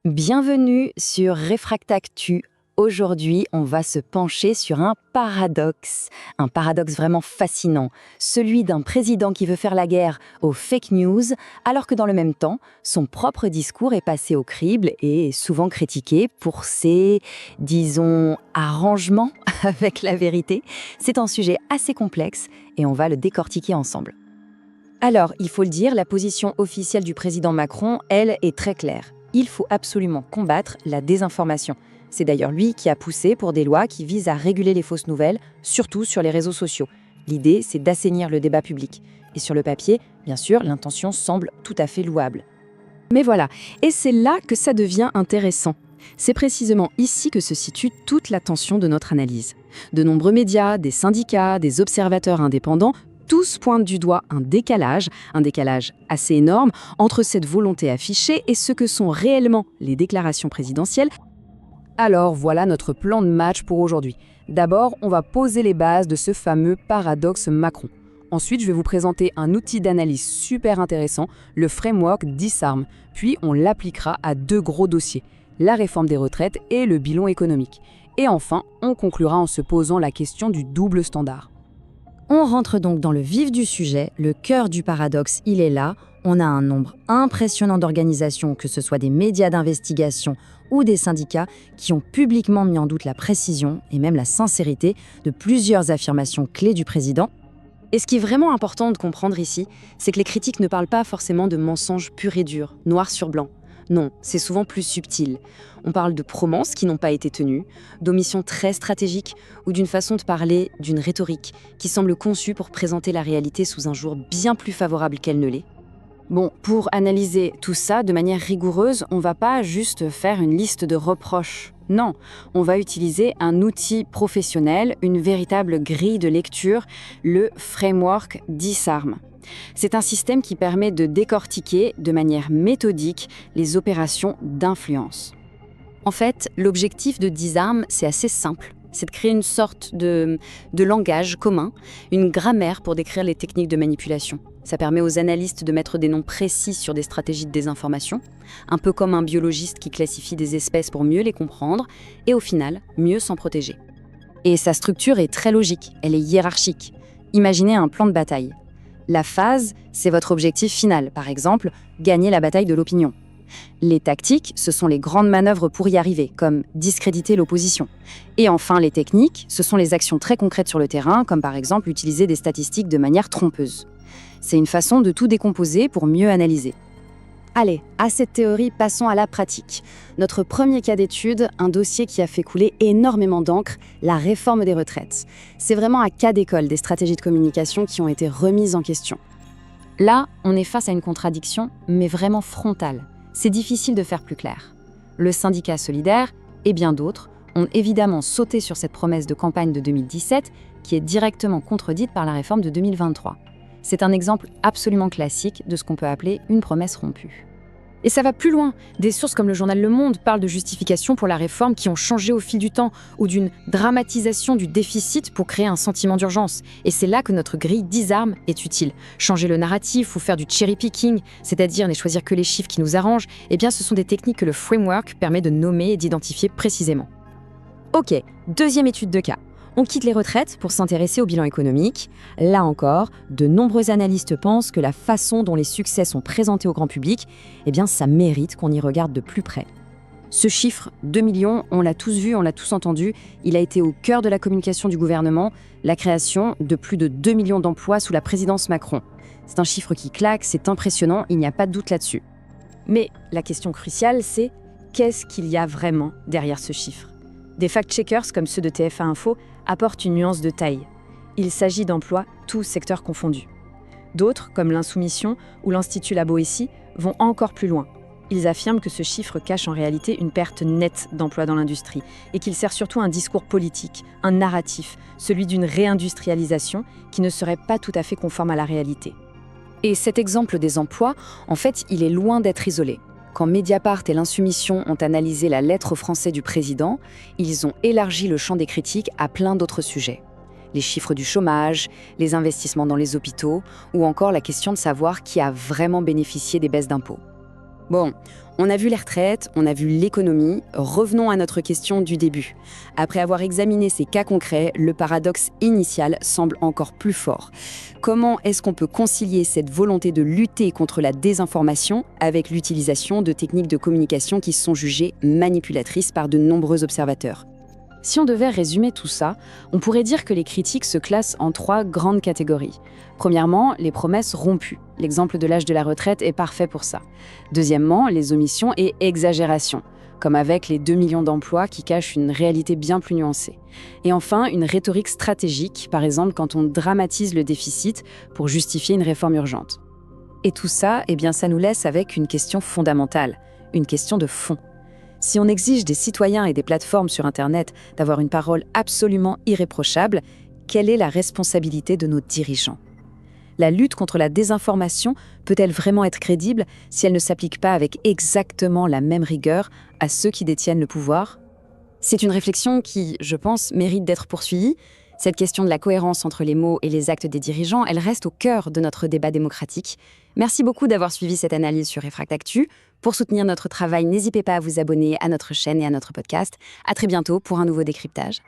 Bienvenue sur Réfractactu. Aujourd'hui, on va se pencher sur un paradoxe vraiment fascinant, celui d'un président qui veut faire la guerre aux fake news, alors que dans le même temps, son propre discours est passé au crible et est souvent critiqué pour ses, disons, arrangements avec la vérité. C'est un sujet assez complexe et on va le décortiquer ensemble. Alors, il faut le dire, la position officielle du président Macron, elle, est très claire. Il faut absolument combattre la désinformation. C'est d'ailleurs lui qui a poussé pour des lois qui visent à réguler les fausses nouvelles, surtout sur les réseaux sociaux. L'idée, c'est d'assainir le débat public. Et sur le papier, bien sûr, l'intention semble tout à fait louable. Mais voilà, et c'est là que ça devient intéressant. C'est précisément ici que se situe toute l'attention de notre analyse. De nombreux médias, des syndicats, des observateurs indépendants, tous pointent du doigt un décalage assez énorme entre cette volonté affichée et ce que sont réellement les déclarations présidentielles. Alors voilà notre plan de match pour aujourd'hui. D'abord, on va poser les bases de ce fameux paradoxe Macron. Ensuite, je vais vous présenter un outil d'analyse super intéressant, le framework Disarm. Puis, on l'appliquera à deux gros dossiers, la réforme des retraites et le bilan économique. Et enfin, on conclura en se posant la question du double standard. On rentre donc dans le vif du sujet, le cœur du paradoxe, il est là. On a un nombre impressionnant d'organisations, que ce soit des médias d'investigation ou des syndicats, qui ont publiquement mis en doute la précision et même la sincérité de plusieurs affirmations clés du président. Et ce qui est vraiment important de comprendre ici, c'est que les critiques ne parlent pas forcément de mensonges purs et durs, noir sur blanc. Non, c'est souvent plus subtil. On parle de promesses qui n'ont pas été tenues, d'omissions très stratégiques ou d'une façon de parler, d'une rhétorique qui semble conçue pour présenter la réalité sous un jour bien plus favorable qu'elle ne l'est. Bon, pour analyser tout ça de manière rigoureuse, on ne va pas juste faire une liste de reproches. Non, on va utiliser un outil professionnel, une véritable grille de lecture, le framework Disarm. C'est un système qui permet de décortiquer de manière méthodique les opérations d'influence. En fait, l'objectif de Disarm, c'est assez simple. C'est de créer une sorte de langage commun, une grammaire pour décrire les techniques de manipulation. Ça permet aux analystes de mettre des noms précis sur des stratégies de désinformation, un peu comme un biologiste qui classifie des espèces pour mieux les comprendre et au final, mieux s'en protéger. Et sa structure est très logique, elle est hiérarchique. Imaginez un plan de bataille. La phase, c'est votre objectif final, par exemple, gagner la bataille de l'opinion. Les tactiques, ce sont les grandes manœuvres pour y arriver, comme discréditer l'opposition. Et enfin, les techniques, ce sont les actions très concrètes sur le terrain, comme par exemple utiliser des statistiques de manière trompeuse. C'est une façon de tout décomposer pour mieux analyser. Allez, à cette théorie, passons à la pratique. Notre premier cas d'étude, un dossier qui a fait couler énormément d'encre, la réforme des retraites. C'est vraiment un cas d'école des stratégies de communication qui ont été remises en question. Là, on est face à une contradiction, mais vraiment frontale. C'est difficile de faire plus clair. Le syndicat Solidaire et bien d'autres ont évidemment sauté sur cette promesse de campagne de 2017 qui est directement contredite par la réforme de 2023. C'est un exemple absolument classique de ce qu'on peut appeler une promesse rompue. Et ça va plus loin. Des sources comme le journal Le Monde parlent de justifications pour la réforme qui ont changé au fil du temps ou d'une dramatisation du déficit pour créer un sentiment d'urgence. Et c'est là que notre grille Disarm est utile. Changer le narratif ou faire du cherry picking, c'est-à-dire ne choisir que les chiffres qui nous arrangent, eh bien ce sont des techniques que le framework permet de nommer et d'identifier précisément. Ok, deuxième étude de cas. On quitte les retraites pour s'intéresser au bilan économique. Là encore, de nombreux analystes pensent que la façon dont les succès sont présentés au grand public, eh bien, ça mérite qu'on y regarde de plus près. Ce chiffre, 2 millions, on l'a tous vu, on l'a tous entendu, il a été au cœur de la communication du gouvernement, la création de plus de 2 millions d'emplois sous la présidence Macron. C'est un chiffre qui claque, c'est impressionnant, il n'y a pas de doute là-dessus. Mais la question cruciale, c'est qu'est-ce qu'il y a vraiment derrière ce chiffre ? Des fact-checkers comme ceux de TF1 Info apportent une nuance de taille. Il s'agit d'emplois tous secteurs confondus. D'autres, comme l'Insoumission ou l'Institut La Boétie, vont encore plus loin. Ils affirment que ce chiffre cache en réalité une perte nette d'emplois dans l'industrie et qu'il sert surtout un discours politique, un narratif, celui d'une réindustrialisation qui ne serait pas tout à fait conforme à la réalité. Et cet exemple des emplois, en fait, il est loin d'être isolé. Quand Mediapart et l'Insoumission ont analysé la lettre française du président, ils ont élargi le champ des critiques à plein d'autres sujets. Les chiffres du chômage, les investissements dans les hôpitaux, ou encore la question de savoir qui a vraiment bénéficié des baisses d'impôts. Bon, on a vu les retraites, on a vu l'économie, revenons à notre question du début. Après avoir examiné ces cas concrets, le paradoxe initial semble encore plus fort. Comment est-ce qu'on peut concilier cette volonté de lutter contre la désinformation avec l'utilisation de techniques de communication qui sont jugées manipulatrices par de nombreux observateurs ? Si on devait résumer tout ça, on pourrait dire que les critiques se classent en 3 grandes catégories. Premièrement, les promesses rompues. L'exemple de l'âge de la retraite est parfait pour ça. Deuxièmement, les omissions et exagérations, comme avec les 2 millions d'emplois qui cachent une réalité bien plus nuancée. Et enfin, une rhétorique stratégique, par exemple quand on dramatise le déficit pour justifier une réforme urgente. Et tout ça, ça nous laisse avec une question fondamentale, une question de fond. Si on exige des citoyens et des plateformes sur Internet d'avoir une parole absolument irréprochable, quelle est la responsabilité de nos dirigeants ? La lutte contre la désinformation peut-elle vraiment être crédible si elle ne s'applique pas avec exactement la même rigueur à ceux qui détiennent le pouvoir ? C'est une réflexion qui, je pense, mérite d'être poursuivie. Cette question de la cohérence entre les mots et les actes des dirigeants, elle reste au cœur de notre débat démocratique. Merci beaucoup d'avoir suivi cette analyse sur Réfractactu. Pour soutenir notre travail, n'hésitez pas à vous abonner à notre chaîne et à notre podcast. À très bientôt pour un nouveau décryptage.